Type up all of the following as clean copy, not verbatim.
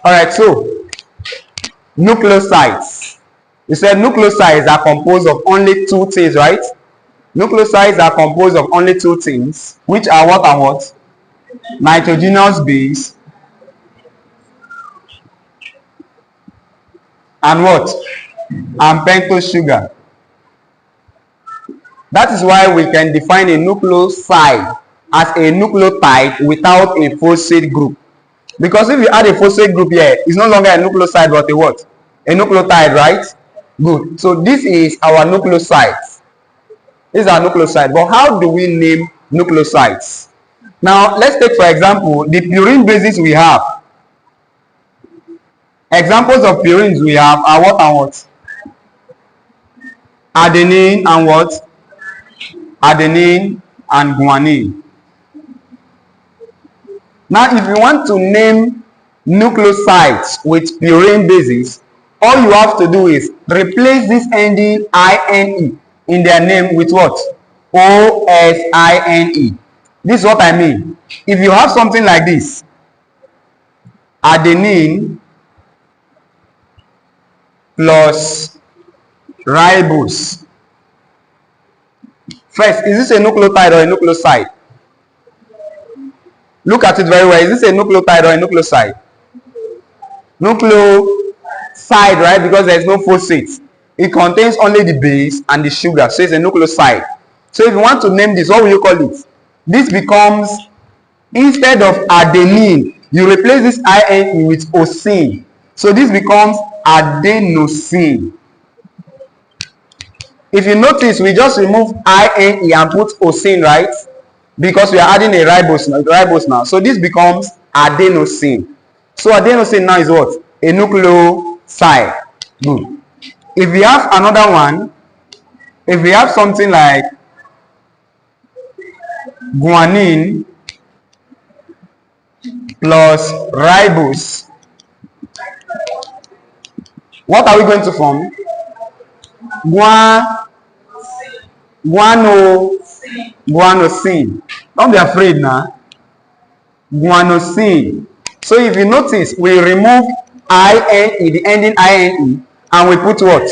Alright, so nucleosides. You said nucleosides are composed of only two things, right? Nucleosides are composed of only two things, which are what and what? Nitrogenous base and what? And pentose sugar. That is why we can define a nucleoside as a nucleotide without a phosphate group. Because if you add a phosphate group here, it's no longer a nucleoside but a what? A nucleotide, right? Good. So this is our nucleosides. This is our nucleoside. But how do we name nucleosides? Now, let's take for example the purine bases we have. Examples of purines we have are what and what? Adenine and what? Adenine and guanine. Now, if you want to name nucleosides with purine bases, all you have to do is replace this ending ine in their name with what? osine. This is what I mean. If you have something like this, adenine plus ribose. First, is this a nucleotide or a nucleoside? Look at it very well. Is this a nucleotide or a nucleoside? Nucleoside, right? Because there is no phosphate. It contains only the base and the sugar. So it's a nucleoside. So if you want to name this, what will you call it? This becomes, instead of adenine, you replace this ine with osine. So this becomes adenosine. If you notice, we just remove ine and put osine, right? Because we are adding a ribose now. So this becomes adenosine. So adenosine now is what? A nucleoside. Good. If we have another one, if we have something like guanine plus ribose, what are we going to form? Guanosine. Don't be afraid now. Guanosine. So if you notice, we remove ine, the ending ine, and we put what?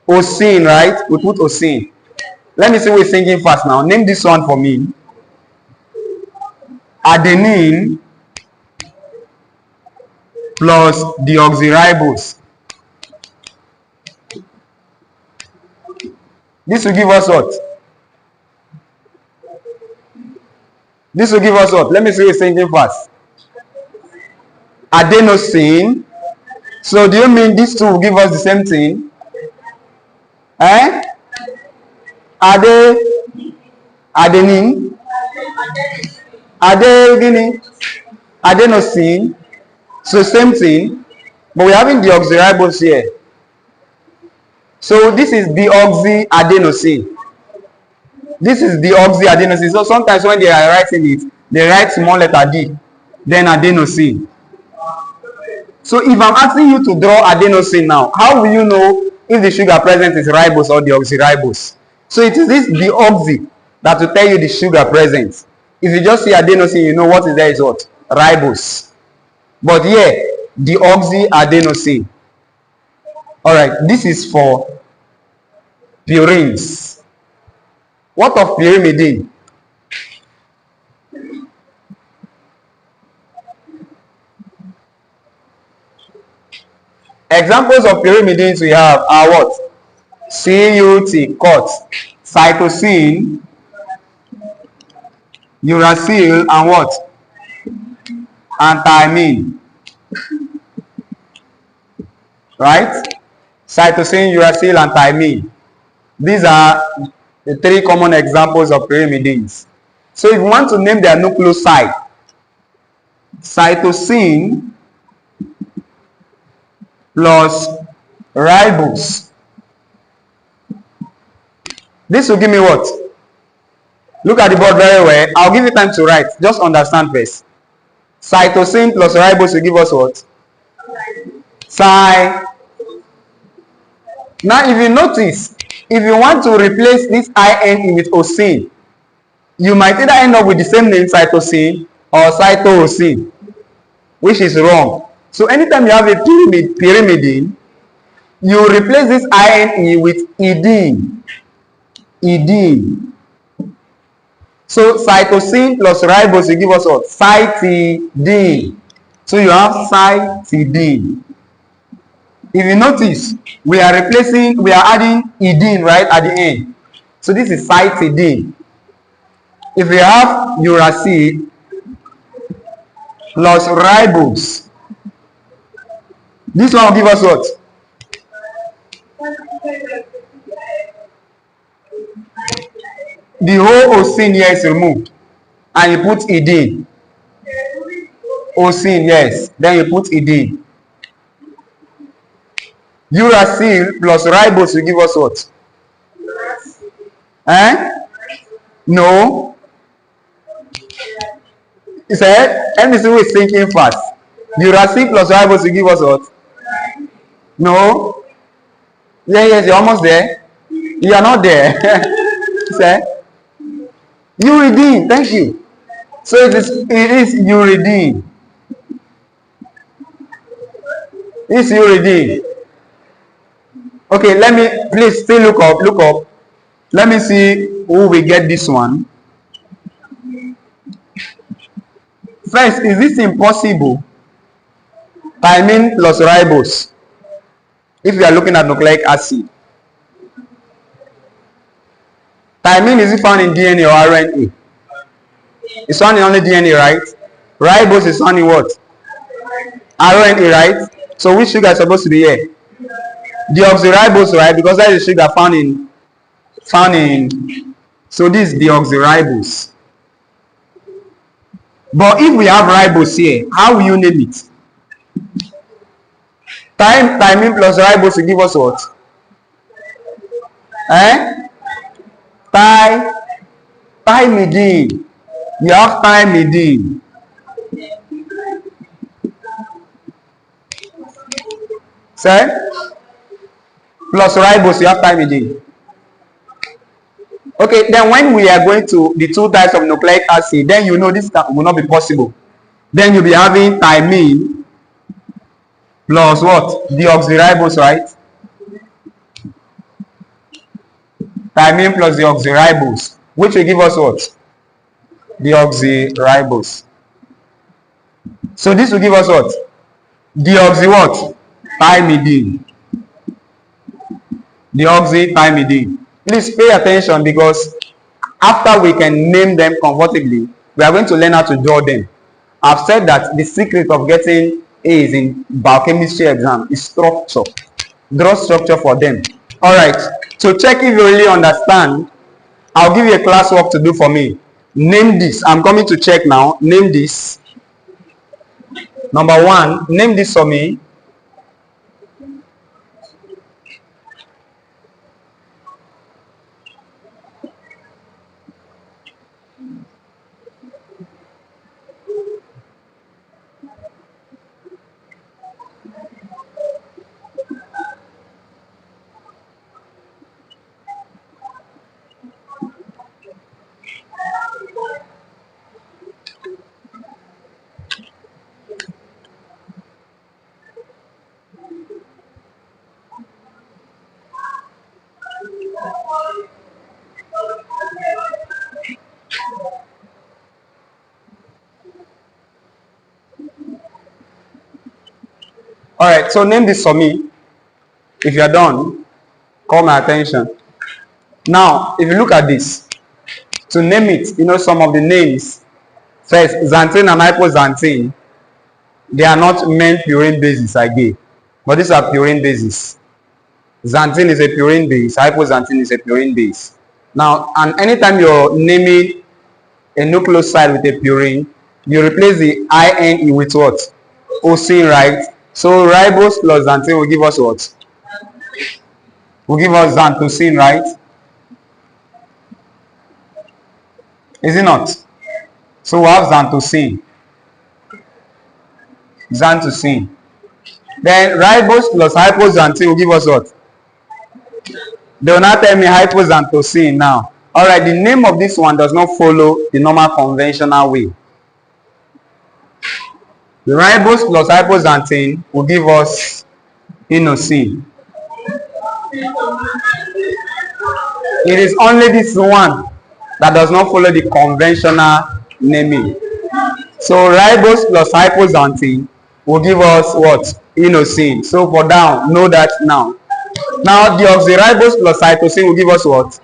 Osine, right? We put osine. Let me see what you're thinking fast now. Name this one for me. Adenine plus deoxyribose. This will give us what? This will give us what? Let me see what you're thinking fast. Adenosine. So do you mean these two will give us the same thing? Eh? Adenine. Adenosine. So same thing. But we're having deoxyribose here. So this is deoxyadenosine. This is deoxyadenosine. So sometimes when they are writing it, they write small letter D, then adenosine. So if I'm asking you to draw adenosine now, how will you know if the sugar present is ribose or deoxyribose? So it is this deoxy that will tell you the sugar present. If you just see adenosine, you know what is there is what? Ribose. But here, deoxyadenosine. Alright, this is for purines. What of pyrimidine? Examples of pyrimidines we have are what? CUT, cut, cytosine, uracil, and what? And thymine. Right? Cytosine, uracil, and thymine. These are the three common examples of pyrimidines. So if you want to name their nucleoside, cytosine plus ribose. This will give me what? Look at the board very well. I'll give you time to write. Just understand first. Cytosine plus ribose will give us what? Now if you notice, if you want to replace this ine with osine, you might either end up with the same name cytosine or cytosine, which is wrong. So anytime you have a pyrimidine, you replace this INE with idine. Idine. So cytosine plus ribose will give us what? Cytidine. So you have cytidine. If you notice, we are adding idine right at the end. So this is cytidine. If we have uracil plus ribose, this one will give us what? The whole ocene here is removed, and you put idine. Ocene, yes. Then you put idine. Uracil plus ribose will give us what? No. He said, let me see who is thinking fast. Uracil plus ribose will give us what? No. Yes, you're almost there. You are not there. He said, uridine. Thank you. So it is uridine. It's uridine. Okay, let me please still look up. Let me see who will get this one. First, is this impossible? Thymine plus ribose. If you are looking at nucleic acid. Thymine, is it found in DNA or RNA? It's found in only DNA, right? Ribose is found in what? RNA, right? So which sugar is supposed to be here? Deoxyribose, right? Because that is sugar found in. So this is deoxyribose. But if we have ribose here, how will you name it? Thymine plus ribose will give us what? Thymidine. You have thymidine. Sir? Plus ribose, you have thymidine. Okay, then when we are going to the two types of nucleic acid, then you know this will not be possible. Then you'll be having thymine plus what? Deoxyribose, right? Thymine plus deoxyribose, which will give us what? Deoxyribose. So this will give us what? Deoxy what? Thymidine. Deoxythymidine. Please pay attention, because after we can name them comfortably, we are going to learn how to draw them. I've said that the secret of getting A's in biochemistry exam is structure. Draw structure for them. Alright, so check if you really understand. I'll give you a classwork to do for me. Name this. I'm coming to check now. Name this. Number one, name this for me. Alright, so name this for me. If you are done, call my attention. Now, if you look at this, to name it, you know some of the names. First, xanthine and hypoxanthine, they are not main purine bases I gave, but these are purine bases. Xanthine is a purine base, hypoxanthine is a purine base. Now, and anytime you're naming a nucleoside with a purine, you replace the INE with what? Ocene, right? So ribose plus xanthine will give us what? Will give us xanthosine, right? Is it not? So we have xanthosine. Xanthosine. Then ribose plus hypoxanthine will give us what? They will not tell me hypoxanthosine now. Alright, the name of this one does not follow the normal conventional way. Ribose plus hypoxanthine will give us inosine. It is only this one that does not follow the conventional naming. So ribose plus hypoxanthine will give us what? Inosine. So for down, know that now. Now deoxyribose plus cytosine will give us what?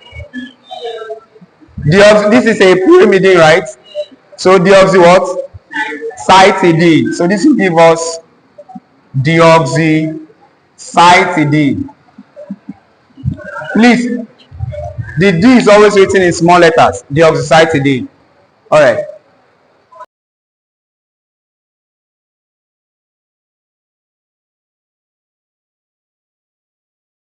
This is a pyrimidine, right? So deoxy what? Cytidine. So this will give us deoxycytidine. Please, the D is always written in small letters. Deoxycytidine. All right.